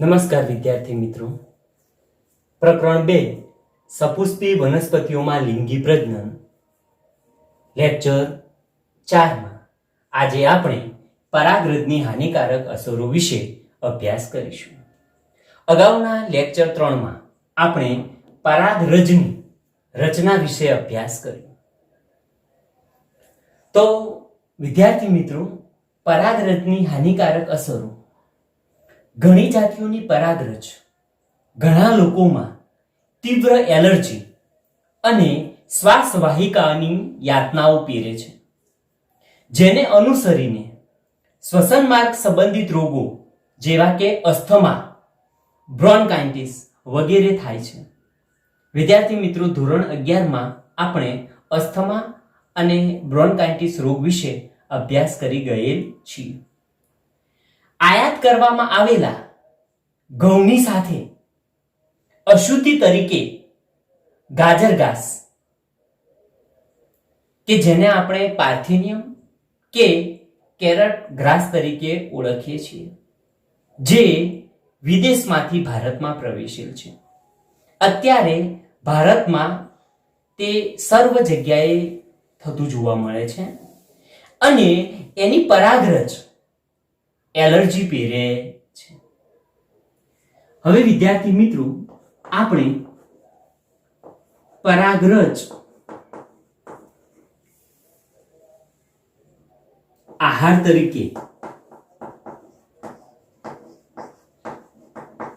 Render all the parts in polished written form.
નમસ્કાર વિદ્યાર્થી મિત્રો. પ્રકરણ 2 સપુષ્પી વનસ્પતિઓમાં લિંગી પ્રજનન લેક્ચર 4 માં આજે આપણે પરાગરજની હાનિકારક અસરો વિશે અભ્યાસ કરીશું. અગાઉના લેક્ચર 3 માં આપણે પરાગરજની રચના વિશે અભ્યાસ કર્યો. તો વિદ્યાર્થી મિત્રો, પરાગરજની હાનિકારક અસરો. ઘણી જાતિઓની પરાગરજ ઘણા લોકોમાં તીવ્ર એલર્જી અને શ્વાસ વાહિકાની યાતનાઓ પીરે છે, જેને અનુસરીને શ્વસન માર્ગ સંબંધિત રોગો જેવા કે અસ્થમા, બ્રોન્કાઇટિસ વગેરે થાય છે. વિદ્યાર્થી મિત્રો, ધોરણ 11 માં આપણે અસ્થમા અને બ્રોન્કાઇટિસ રોગ વિશે અભ્યાસ કરી ગયેલ છીએ. આયાત કરવામાં આવેલા ઘઉંની સાથે અશુદ્ધિ તરીકે ગાજર ઘાસ, કે જેને આપણે પાર્થેનિયમ કે કેરટ ગ્રાસ તરીકે ઓળખીએ છીએ, જે વિદેશમાંથી ભારતમાં પ્રવેશેલ છે. અત્યારે ભારતમાં તે સર્વ જગ્યાએ થતું જોવા મળે છે અને એની પરાગરજ એલર્જી પેરે છે. હવે વિદ્યાર્થી મિત્રો, આપણે પરાગરજ આહાર તરીકે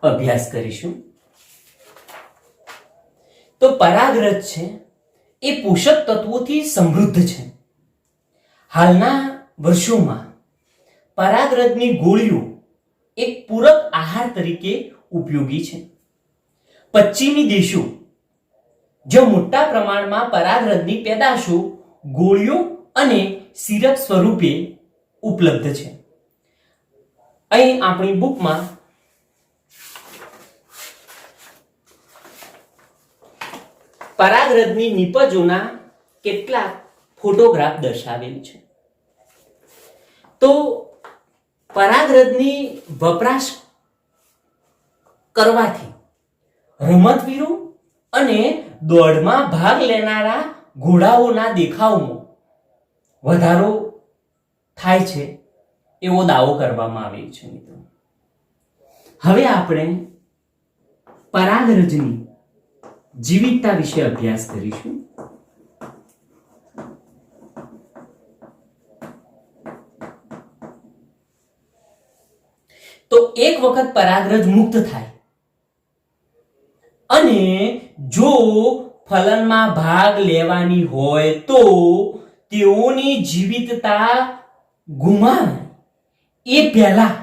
અભ્યાસ કરીશું. તો પરાગરજ છે એ પોષક તત્વોથી સમૃદ્ધ છે. હાલના વર્ષોમાં પરાગરજની ગોળીઓ એક પૂરક આહાર તરીકે ઉપયોગી છે. પશ્ચિમી દેશો જ્યાં મોટા પ્રમાણમાં પરાગરજની પેદાશો ગોળીઓ અને સિરપ સ્વરૂપે ઉપલબ્ધ છે. અહીં આપણી બુકમાં પરાગરજની નિપજોના કેટલાક ફોટોગ્રાફ દર્શાવેલ છે. તો પરાગરજની વપરાશ કરવાથી રમતવીરો અને દોડમાં ભાગ લેનારા ઘોડાઓના દેખાવમાં વધારો થાય છે એવો દાવો કરવામાં આવે છે. મિત્રો, હવે આપણે પરાગરજની જીવિતતા વિશે અભ્યાસ કરીશું. તો એક વખત પરાગરજ મુક્ત થાય અને જો ફલનમાં ભાગ લેવાની હોય તો તેઓની જીવિતતા ગુમાવે એ પહેલા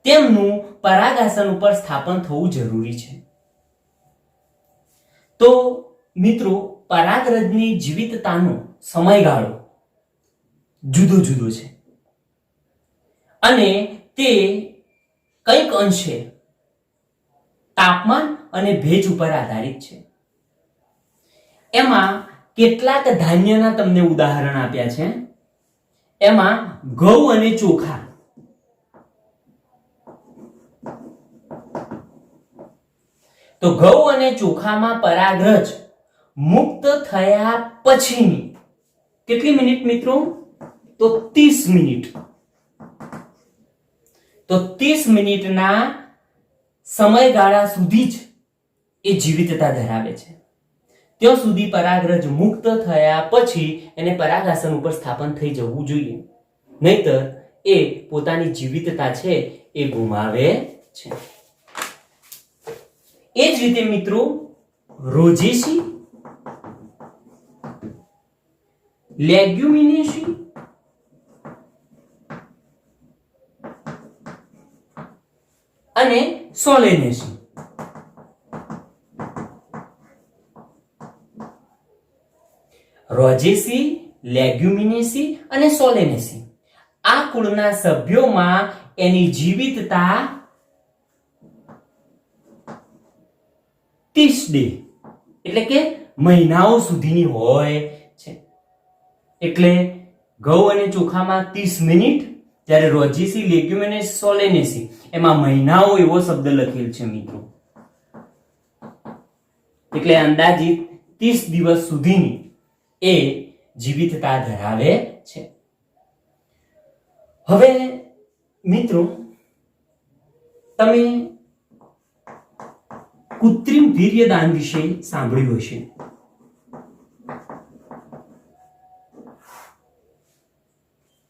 તેમનું પરાગાસન ઉપર સ્થાપન થવું જરૂરી છે. તો મિત્રો, પરાગરજની જીવિતતાનો સમયગાળો જુદો જુદો છે અને તે કંઈક અંશે તાપમાન અને ભેજ ઉપર આધારિત છે. એમાં કેટલાક ધાન્યના તમને ઉદાહરણ આપ્યા છે. એમાં ઘઉં અને ચોખા. તો ઘઉં અને ચોખામાં પરાગરજ મુક્ત થયા પછીની કેટલી મિનિટ મિત્રો? તો 30 મિનિટ. તો 30 મિનિટના સમયગાળા સુધી જ એ જીવિતતા ધરાવે છે. ત્યાં સુધી પરાગરજ મુક્ત થયા પછી એને પરાગાસન ઉપર સ્થાપન થઈ જવું જોઈએ, નહીતર એ પોતાની જીવિતતા છે એ ગુમાવે છે. એ જ રીતે મિત્રો, રોઝેસી, લેગ્યુમિનેસી અને સોલેનેસી. રોઝેસી, લેગ્યુમિનેસી અને સોલેનેસી આ કુળના સભ્યોમાં એની જીવિતતા 30 ડે એટલે કે મહિનાઓ સુધીની હોય છે. એટલે ઘઉં અને ચોખામાં 30 મિનિટ જ્યારે રોઝેસી, લેગ્યુમિનેસી, સોલેનેસી એમાં મહિનાઓ એવો શબ્દ લખેલ છે મિત્રો. એટલે અંદાજિત 30 દિવસ સુધીની એ જીવિતતા ધરાવે છે. હવે મિત્રો તમે કૃત્રિમ વીર્યદાન વિશે સાંભળ્યું હશે.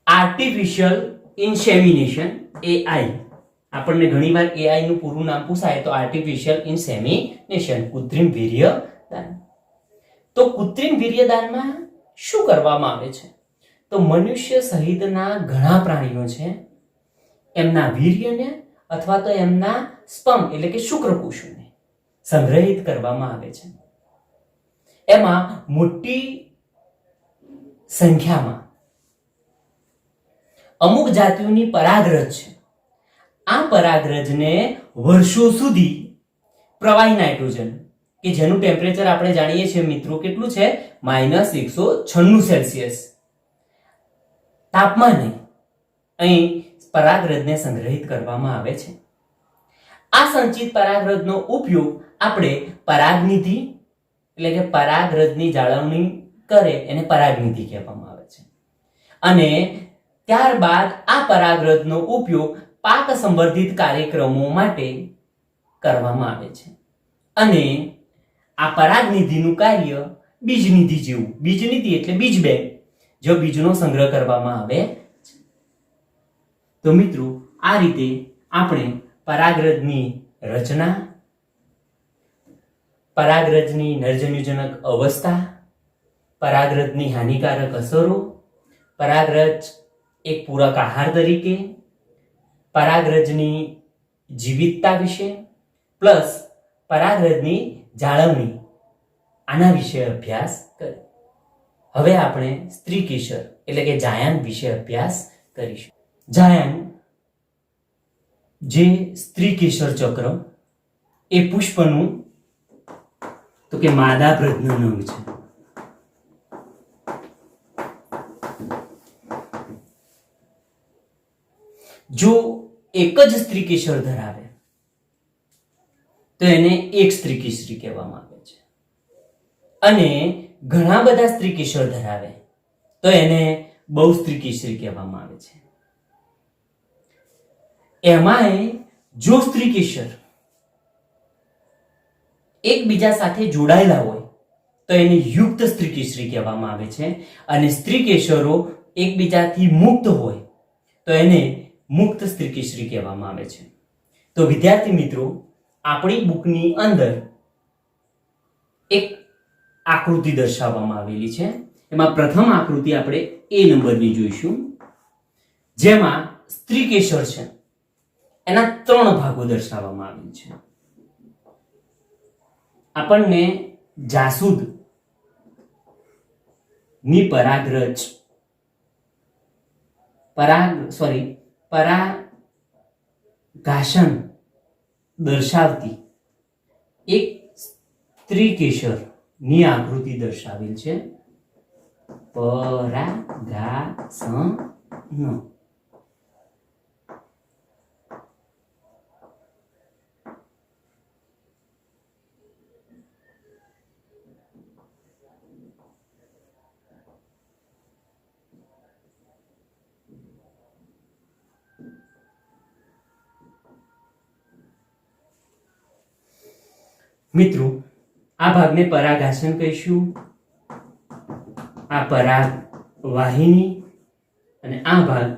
Artificial insemination, AI. આપણને ઘણીવાર AI નું પૂરું નામ પૂછાય તો આર્ટિફિશિયલ ઇન્સેમિનેશન, કૃત્રિમ વીર્યદાન. તો કૃત્રિમ વીર્યદાનમાં શું કરવામાં આવે છે? તો મનુષ્ય સહિતના ઘણા પ્રાણીઓ છે એમના વીર્યને અથવા તો એમના સ્પર્મ એટલે કે શુક્રકોષોને સંગ્રહિત કરવામાં આવે છે. એમાં મોટી સંખ્યામાં અમુક જાતિઓની પરાગરજ છે. આ પરાગરજને વર્ષો સુધી પ્રવાહી નાઇટ્રોજન કે જેનું ટેમ્પરેચર આપણે જાણીએ છીએ મિત્રો કેટલું છે, -196 તાપમાને અહીં પરાગરજને સંગ્રહિત કરવામાં આવે છે. આ સંચિત પરાગરજનો ઉપયોગ આપણે પરાગનિધિ એટલે કે પરાગરજની જાળવણી કરે એને પરાગનિધિ કહેવામાં આવે છે. અને ત્યારબાદ આ પરાગરજનો ઉપયોગ પાક સંવર્ધિત કાર્યક્રમો માટે કરવામાં આવે છે. અને આ પરાગનિધિનું કાર્ય બીજનિધિ જેવું, બીજનિધિ એટલે બીજ બેંક, જો બીજનો સંગ્રહ કરવામાં આવે છે. તો મિત્રો આ રીતે આપણે પરાગરજની રચના, પરાગરજની નરજન્યુજનક અવસ્થા, પરાગરજની હાનિકારક અસરો, પરાગરજ એક પૂરક આહાર તરીકે, પરાગરજની જીવિતતા વિશે પ્લસ પરાગરજની જાળવણી, આના વિશે અભ્યાસ કર્યો. હવે આપણે સ્ત્રી કેસર એટલે કે જાયન વિશે અભ્યાસ કરીશું. જાયન જે સ્ત્રી કેસર ચક્ર એ પુષ્પનું તો કે માદા પ્રજનન અંગ છે. જો એક જ સ્ત્રી કેસર ધરાવે તો એને એક સ્ત્રી કેસરી કહેવામાં આવે છે. અને ઘણા બધા સ્ત્રી કેસર ધરાવે તો એને બહુસ્ત્રી કેસરી કહેવામાં આવે છે. એમાંય જો સ્ત્રી કેસર એકબીજા સાથે જોડાયેલા હોય તો એને યુક્ત સ્ત્રી કેસરી કહેવામાં આવે છે. અને સ્ત્રી કેસરો એકબીજાથી મુક્ત હોય તો એને મુક્ત સ્ત્રી કેસરી કહેવામાં આવે છે. તો વિદ્યાર્થી મિત્રો, આપણી બુકની અંદર એક આકૃતિ દર્શાવવામાં આવેલી છે. એમાં પ્રથમ આકૃતિ આપણે A નંબરની જોઈશું, જેમાં સ્ત્રી કેસર છે એના 3 ભાગો દર્શાવવામાં આવેલ છે. આપણને જાસૂદ ની પરાગાસન દર્શાવતી એક સ્ત્રી કેસર ની આકૃતિ દર્શાવેલ છે. પરાગાસન. મિત્રો આ ભાગને પરાગાસન કહીશું, આ પરાગ વાહિની, અને આ ભાગ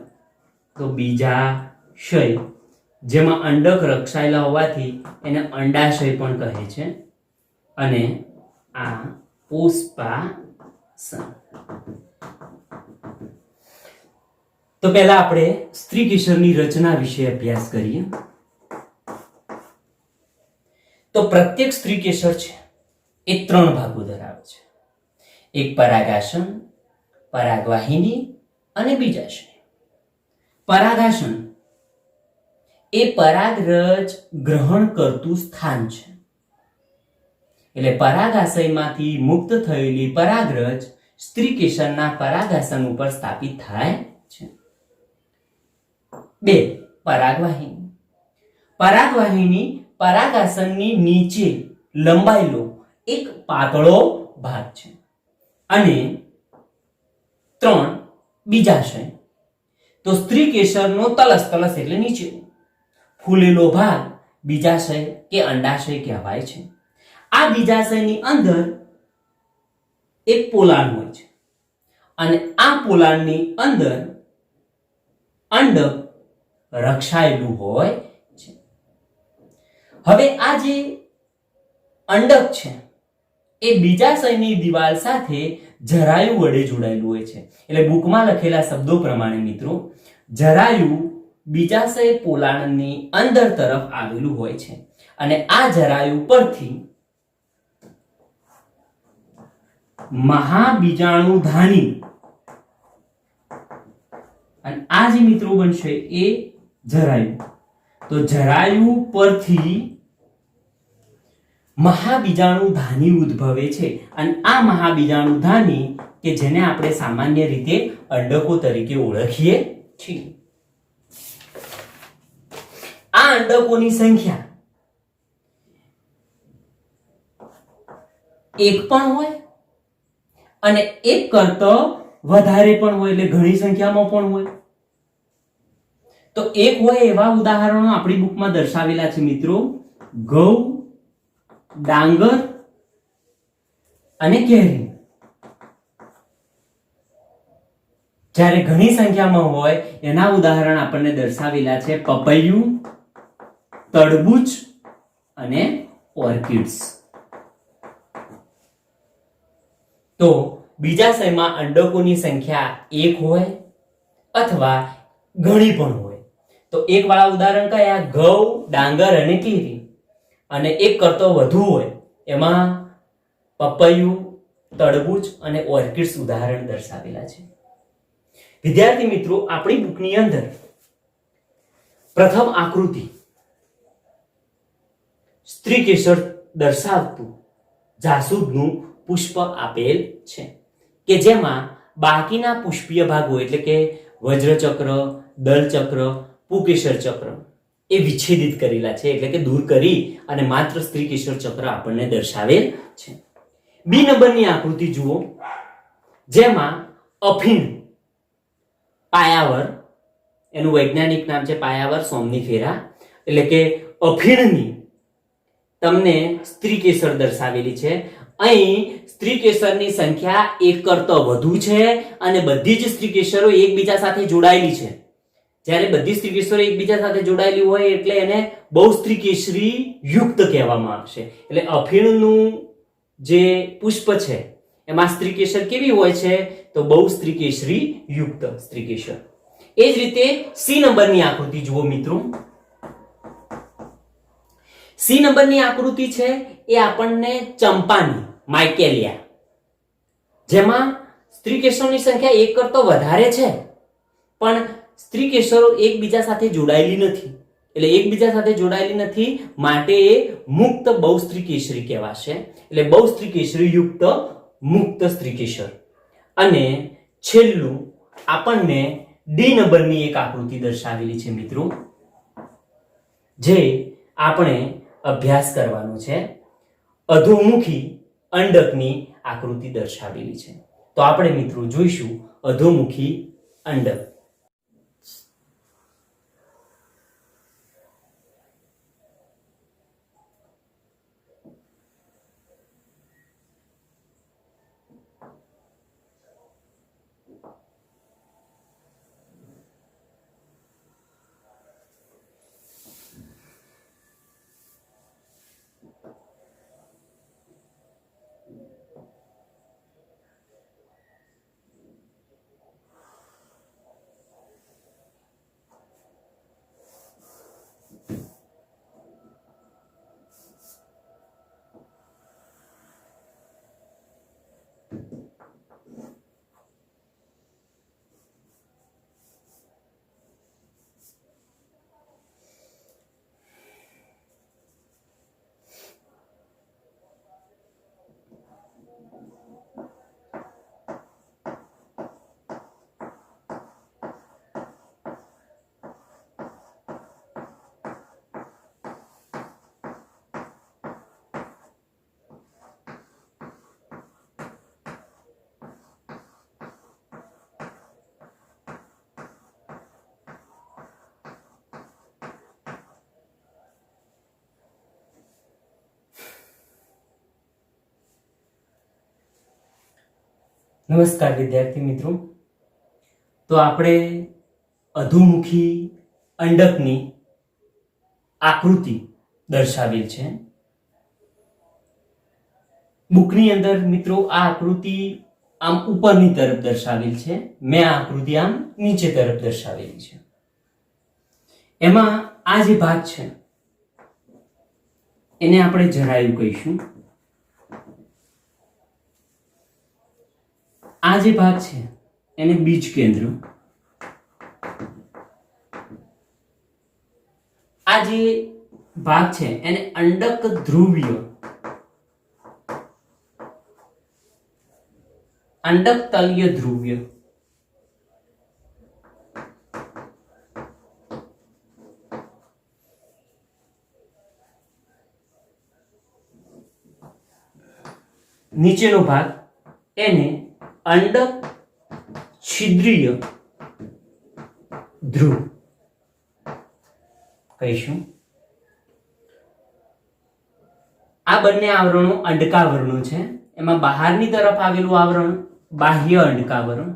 તો બીજાશય, જેમાં અંડક રક્ષાયેલા હોવાથી એને અંડાશય પણ કહે છે. અને આ પુષ્પાસન. તો પહેલા આપણે સ્ત્રી કેસરની રચના વિશે અભ્યાસ કરીએ. તો પ્રત્યેક સ્ત્રી કેસર છે એ 3 ભાગો ધરાવે છે. એક પરાગાસન, પરાગવાહિની અને બીજાશય. પરાગાસન એ પરાગરજ ગ્રહણ કરતું સ્થાન છે. એટલે પરાગાશયમાંથી મુક્ત થયેલી પરાગરજ સ્ત્રી કેસરના પરાગાસન ઉપર સ્થાપિત થાય છે. 2 પરાગવાહિની. પરાગવાહિની પરાગાસનની નીચે લંબાયેલો એક પાતળો ભાગ છે. અને 3 બીજાશય. તો સ્ત્રી કેસરનો તલસ, તલસ એટલે નીચે ફૂલેલો ભાગ બીજાશય કે અંડાશય કહેવાય છે. આ બીજાશયની અંદર એક પોલાણ હોય છે અને આ પોલાણની અંદર અંડક રક્ષાયેલું હોય છે. હવે આ જે અંડક છે એ બીજાશયની દિવાલ સાથે જરાયુ વડે જોડાયેલું હોય છે. એટલે બુકમાં લખેલા શબ્દો પ્રમાણે મિત્રો, જરાયુ બીજાશય પોલાણની અંદર તરફ આવેલું હોય છે અને આ જરાયુ પરથી મહાબીજાણુધાની, અને આ જે મિત્રો બનશે એ જરાયુ, તો જરાયુ પરથી મહાબીજાણુધાની ઉદ્ભવે છે. અને આ મહાબીજાણુધાની કે જેને આપણે સામાન્ય રીતે અંડકો તરીકે ઓળખીએ છીએ, આ અંડકોની સંખ્યા એક પણ હોય અને એક કરતા વધારે પણ હોય, એટલે ઘણી સંખ્યામાં પણ હોય. તો એક હોય એવા ઉદાહરણો આપણી બુકમાં દર્શાવેલા છે મિત્રો, ઘઉં, ડાંગર અને કેરી. જ્યારે ઘણી સંખ્યામાં હોય એના ઉદાહરણ આપણને દર્શાવેલા છે પપૈયું, તરબૂચ અને ઓર્કિડ્સ. તો બીજાશયમાં અંડકોની સંખ્યા એક હોય અથવા ઘણી પણ હોય. તો એક વાળા ઉદાહરણ કયા? ઘઉં, ડાંગર અને કેરી. અને એક કરતો વધુ હોય એમાં પપૈયું, તરબૂચ અને ઓર્કિડ્સ ઉદાહરણ દર્શાવેલા છે. વિદ્યાર્થી મિત્રો, આપણી બુકની અંદર પ્રથમ આકૃતિ સ્ત્રી કેસર દર્શાવતું જાસૂદનું પુષ્પ આપેલ છે કે જેમાં બાકીના પુષ્પીય ભાગો એટલે કે વજ્રચક્ર, દલચક્ર, પુકેસર ચક્ર એ વિચ્છેદિત કરેલા છે, એટલે કે દૂર કરી અને માત્ર સ્ત્રી કેસર ચક્ર આપણને દર્શાવેલ છે. બી નંબરની આકૃતિ જુઓ, જેમાં અફીણ પાયાવર, એનું વૈજ્ઞાનિક નામ છે પાયાવર સોમનીફેરા, એટલે કે અફીણની તમને સ્ત્રી કેસર દર્શાવેલી છે. અહીં સ્ત્રી કેસરની સંખ્યા એક કરતા વધુ છે અને બધી જ સ્ત્રી કેસરો એકબીજા સાથે જોડાયેલી છે. જ્યારે બધી સ્ત્રી કેસરો એકબીજા સાથે જોડાયેલી હોય એટલે એને બહુસ્ત્રી કેસરી યુક્ત કહેવામાં આવશે. એટલે અફીણનું જે પુષ્પ છે એમાં સ્ત્રી કેસર કેવી હોય છે? તો બહુસ્ત્રી કેસરી યુક્ત સ્ત્રી કેસર. એ જ રીતે સી નંબરની આકૃતિ જુઓ મિત્રો. સી નંબરની આકૃતિ છે એ આપણને ચંપાની, માઇકેલિયા, જેમાં સ્ત્રી કેસરોની સંખ્યા એક કરતો વધારે છે પણ સ્ત્રી કેસરો એકબીજા સાથે જોડાયેલી નથી. એટલે એકબીજા સાથે જોડાયેલી નથી માટે એ મુક્ત બહુસ્ત્રી કેસરી કહેવાશે. એટલે બહુસ્ત્રી કેસરી યુક્ત મુક્ત સ્ત્રી કેસર. અને છેલ્લું આપણને ડી નંબરની એક આકૃતિ દર્શાવેલી છે મિત્રો, જે આપણે અભ્યાસ કરવાનો છે. અધોમુખી અંડકની આકૃતિ દર્શાવેલી છે. તો આપણે મિત્રો જોઈશું અધોમુખી અંડક. નમસ્કાર વિદ્યાર્થી મિત્રો. તો આપણે અધોમુખી અંડકની આકૃતિ દર્શાવેલ છે. બુકની અંદર મિત્રો આ આકૃતિ આમ ઉપરની તરફ દર્શાવેલ છે, મેં આ આકૃતિ આમ નીચે તરફ દર્શાવેલી છે. એમાં આ જે ભાગ છે એને આપણે જરાયુ કહીશું. આ જે ભાગ છે એને બીજ કેન્દ્ર, આ જે ભાગ છે એને અંડક ધ્રુવીય, અંડક તલીય ધ્રુવ્ય, નીચેનો ભાગ એને અંડક છિદ્રીય ધ્રુવ કહીશું. આ બંને આવરણો અંડકાવરણો છે. એમાં બહારની તરફ આવેલું આવરણ બાહ્ય અંડકાવરણ,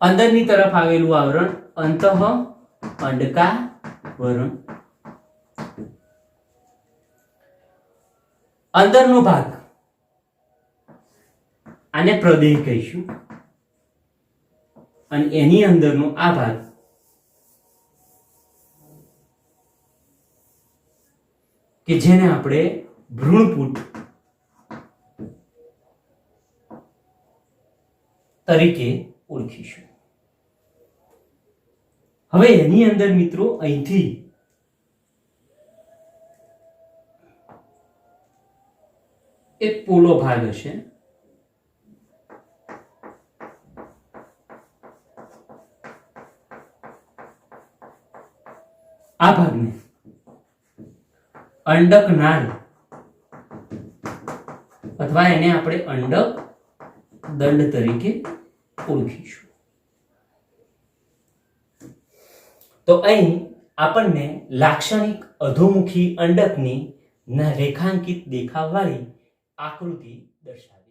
અંદરની તરફ આવેલું આવરણ અંતઃ અંડકાવરણ. અંદરનો ભાગ આને પ્રદેહ કહીશું અને એની અંદરનો આ ભાગ કે જેને આપણે ભ્રૂણપુટ તરીકે ઓળખીશું. હવે એની અંદર મિત્રો અહીંથી એક પોલો ભાગ હશે. આ ભાગને અંડક નાળ અથવા એને આપણે અંડક દંડ તરીકે ઓળખીશું. તો અહીં આપણને લાક્ષણિક અધોમુખી અંડકની રેખાંકિત દેખાવવાળી આકૃતિ દર્શાવે.